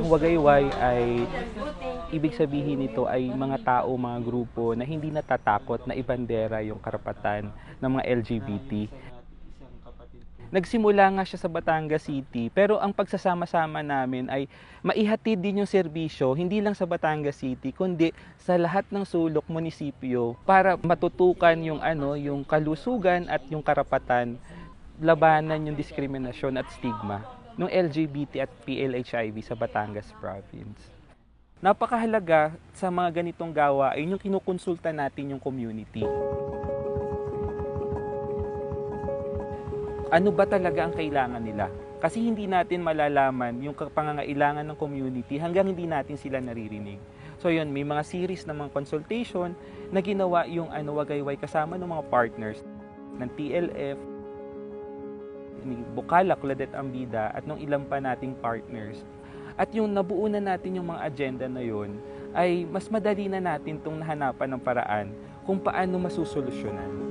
Wagayway ay ibig sabihin nito ay mga tao, mga grupo na hindi natatakot na ibandera yung karapatan ng mga LGBT. Nagsimula nga siya sa Batangas City, pero ang pagsasama-sama namin ay maihatid din yung serbisyo hindi lang sa Batangas City kundi sa lahat ng sulok munisipyo para matutukan yung kalusugan at yung karapatan, labanan yung diskriminasyon at stigma ng LGBT at PLHIV sa Batangas Province. Napakahalaga sa mga ganitong gawain yung kinukonsulta natin yung community. Ano ba talaga ang kailangan nila? Kasi hindi natin malalaman yung pangangailangan ng community hanggang hindi natin sila naririnig. So yun, may mga series ng mga consultation na ginawa yung Wagayway kasama ng mga partners ng TLF, ni Bukala, Claudette Ambida at ng ilang pa nating partners. At yung nabuo na natin yung mga agenda na yun, ay mas madali na natin itong nahanapan ng paraan kung paano masusolusyonan.